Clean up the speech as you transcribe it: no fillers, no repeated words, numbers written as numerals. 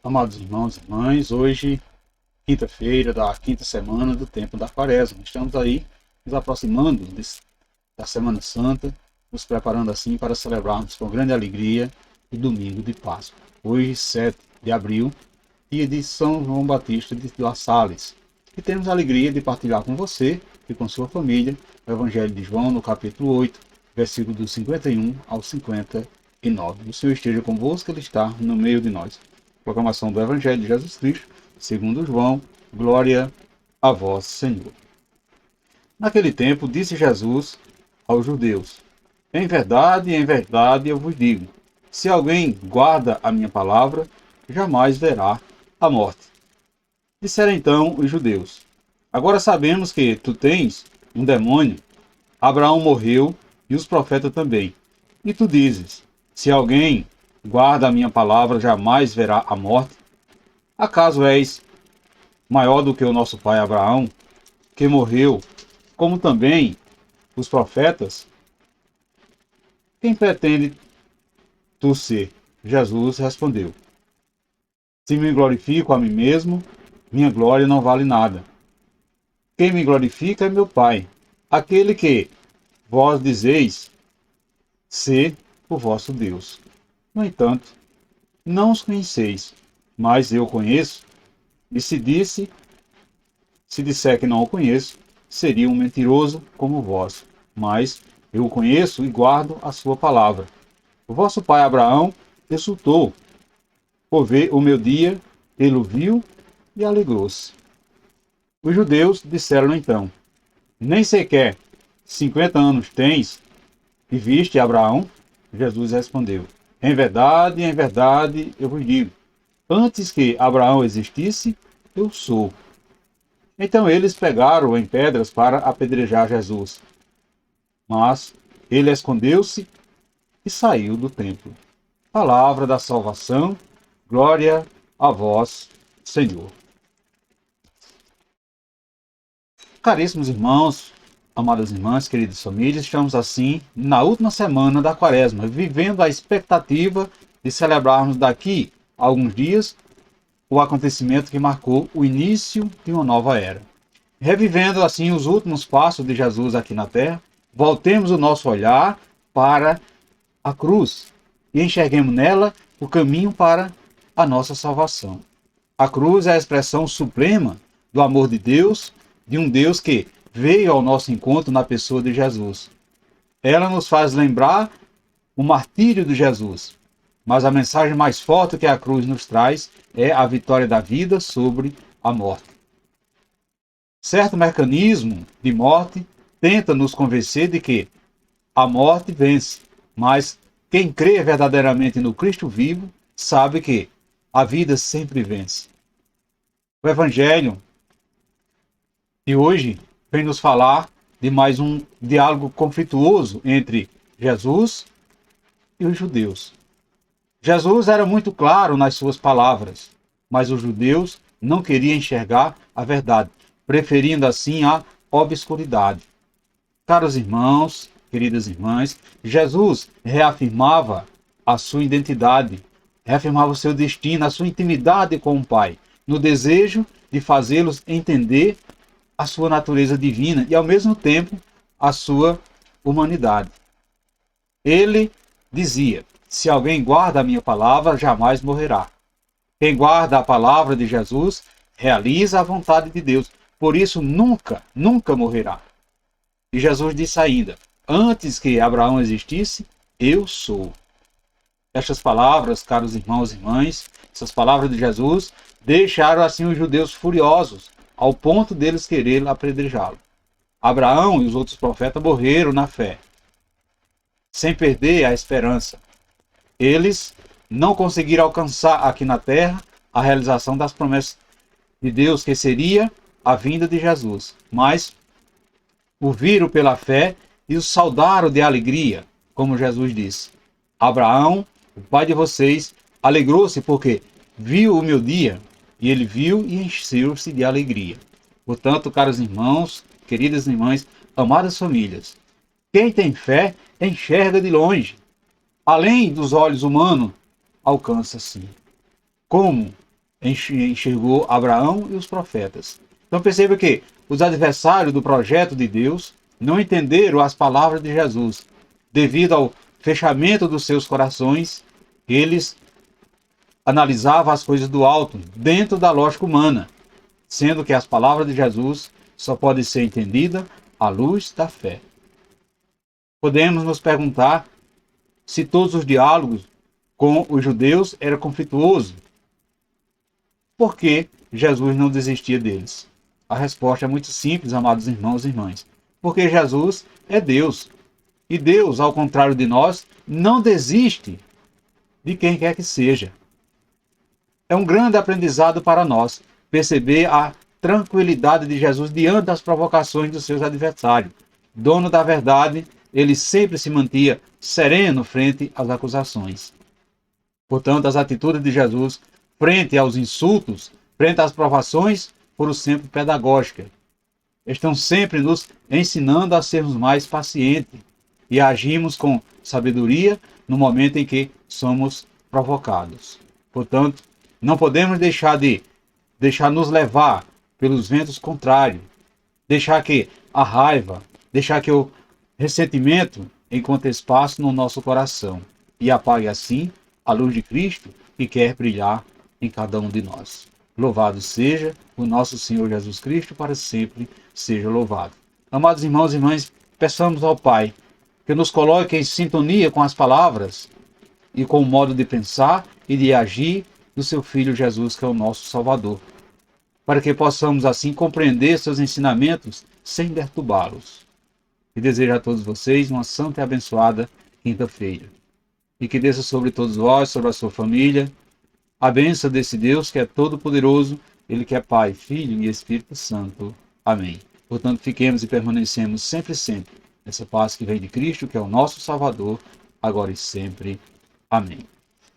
Amados irmãos e irmãs, hoje, quinta-feira da quinta semana do tempo da Quaresma. Estamos aí nos aproximando da Semana Santa, nos preparando assim para celebrarmos com grande alegria o domingo de Páscoa. Hoje, 7 de abril, dia de São João Batista de La Salles. E temos a alegria de partilhar com você e com sua família o Evangelho de João, no capítulo 8, versículo do 51 ao 59. O Senhor esteja convosco, Ele está no meio de nós. Proclamação do Evangelho de Jesus Cristo, segundo João. Glória a vós, Senhor. Naquele tempo, disse Jesus aos judeus: em verdade eu vos digo, se alguém guarda a minha palavra, jamais verá a morte. Disseram então os judeus: agora sabemos que tu tens um demônio. Abraão morreu e os profetas também. E tu dizes: se alguém guarda a minha palavra, jamais verá a morte. Acaso és maior do que o nosso pai Abraão, que morreu, como também os profetas? Quem pretende tu ser? Jesus respondeu: se me glorifico a mim mesmo, minha glória não vale nada. Quem me glorifica é meu Pai, aquele que vós dizeis ser o vosso Deus. No entanto, não os conheceis, mas eu conheço, e se disser que não o conheço, seria um mentiroso como vós. Mas eu o conheço e guardo a sua palavra. O vosso pai Abraão exultou por ver o meu dia, ele o viu e alegrou-se. Os judeus disseram então: nem sequer 50 anos tens e viste Abraão? Jesus respondeu: em verdade, eu vos digo, antes que Abraão existisse, eu sou. Então eles pegaram em pedras para apedrejar Jesus. Mas ele escondeu-se e saiu do templo. Palavra da salvação, glória a vós, Senhor. Caríssimos irmãos, amadas irmãs, queridas famílias, estamos assim na última semana da Quaresma, vivendo a expectativa de celebrarmos daqui a alguns dias o acontecimento que marcou o início de uma nova era. Revivendo assim os últimos passos de Jesus aqui na Terra, voltemos o nosso olhar para a cruz e enxerguemos nela o caminho para a nossa salvação. A cruz é a expressão suprema do amor de Deus, de um Deus que veio ao nosso encontro na pessoa de Jesus. Ela nos faz lembrar o martírio de Jesus, mas a mensagem mais forte que a cruz nos traz é a vitória da vida sobre a morte. Certo mecanismo de morte tenta nos convencer de que a morte vence, mas quem crê verdadeiramente no Cristo vivo sabe que a vida sempre vence. O Evangelho de hoje vem nos falar de mais um diálogo conflituoso entre Jesus e os judeus. Jesus era muito claro nas suas palavras, mas os judeus não queriam enxergar a verdade, preferindo assim a obscuridade. Caros irmãos, queridas irmãs, Jesus reafirmava a sua identidade, reafirmava o seu destino, a sua intimidade com o Pai, no desejo de fazê-los entender a sua natureza divina e, ao mesmo tempo, a sua humanidade. Ele dizia: se alguém guarda a minha palavra, jamais morrerá. Quem guarda a palavra de Jesus realiza a vontade de Deus. Por isso, nunca morrerá. E Jesus disse ainda: antes que Abraão existisse, eu sou. Estas palavras, caros irmãos e irmãs, essas palavras de Jesus, deixaram assim os judeus furiosos, ao ponto deles querer apedrejá-lo. Abraão e os outros profetas morreram na fé, sem perder a esperança. Eles não conseguiram alcançar aqui na terra a realização das promessas de Deus, que seria a vinda de Jesus, mas o viram pela fé e o saudaram de alegria, como Jesus disse. Abraão, o pai de vocês, alegrou-se porque viu o meu dia, e ele viu e encheu-se de alegria. Portanto, caros irmãos, queridas irmãs, amadas famílias, quem tem fé enxerga de longe, além dos olhos humanos, alcança sim. Como enxergou Abraão e os profetas. Então perceba que os adversários do projeto de Deus não entenderam as palavras de Jesus. Devido ao fechamento dos seus corações, eles analisavam as coisas do alto, dentro da lógica humana, sendo que as palavras de Jesus só podem ser entendidas à luz da fé. Podemos nos perguntar se todos os diálogos com os judeus eram conflituosos. Por que Jesus não desistia deles? A resposta é muito simples, amados irmãos e irmãs. Porque Jesus é Deus. E Deus, ao contrário de nós, não desiste de quem quer que seja. É um grande aprendizado para nós perceber a tranquilidade de Jesus diante das provocações dos seus adversários. Dono da verdade, ele sempre se mantinha sereno frente às acusações. Portanto, as atitudes de Jesus frente aos insultos, frente às provações, foram sempre pedagógicas. Estão sempre nos ensinando a sermos mais pacientes e a agirmos com sabedoria no momento em que somos provocados. Portanto, não podemos deixar nos levar pelos ventos contrários, deixar que a raiva, deixar que o ressentimento encontre espaço no nosso coração e apague assim a luz de Cristo que quer brilhar em cada um de nós. Louvado seja o nosso Senhor Jesus Cristo, para sempre seja louvado. Amados irmãos e irmãs, peçamos ao Pai que nos coloque em sintonia com as palavras e com o modo de pensar e de agir do seu Filho Jesus, que é o nosso Salvador, para que possamos assim compreender seus ensinamentos sem perturbá-los. E desejo a todos vocês uma santa e abençoada quinta-feira. E que desça sobre todos vós, sobre a sua família, a bênção desse Deus que é todo-poderoso, Ele que é Pai, Filho e Espírito Santo. Amém. Portanto, fiquemos e permanecemos sempre nessa paz que vem de Cristo, que é o nosso Salvador, agora e sempre. Amém.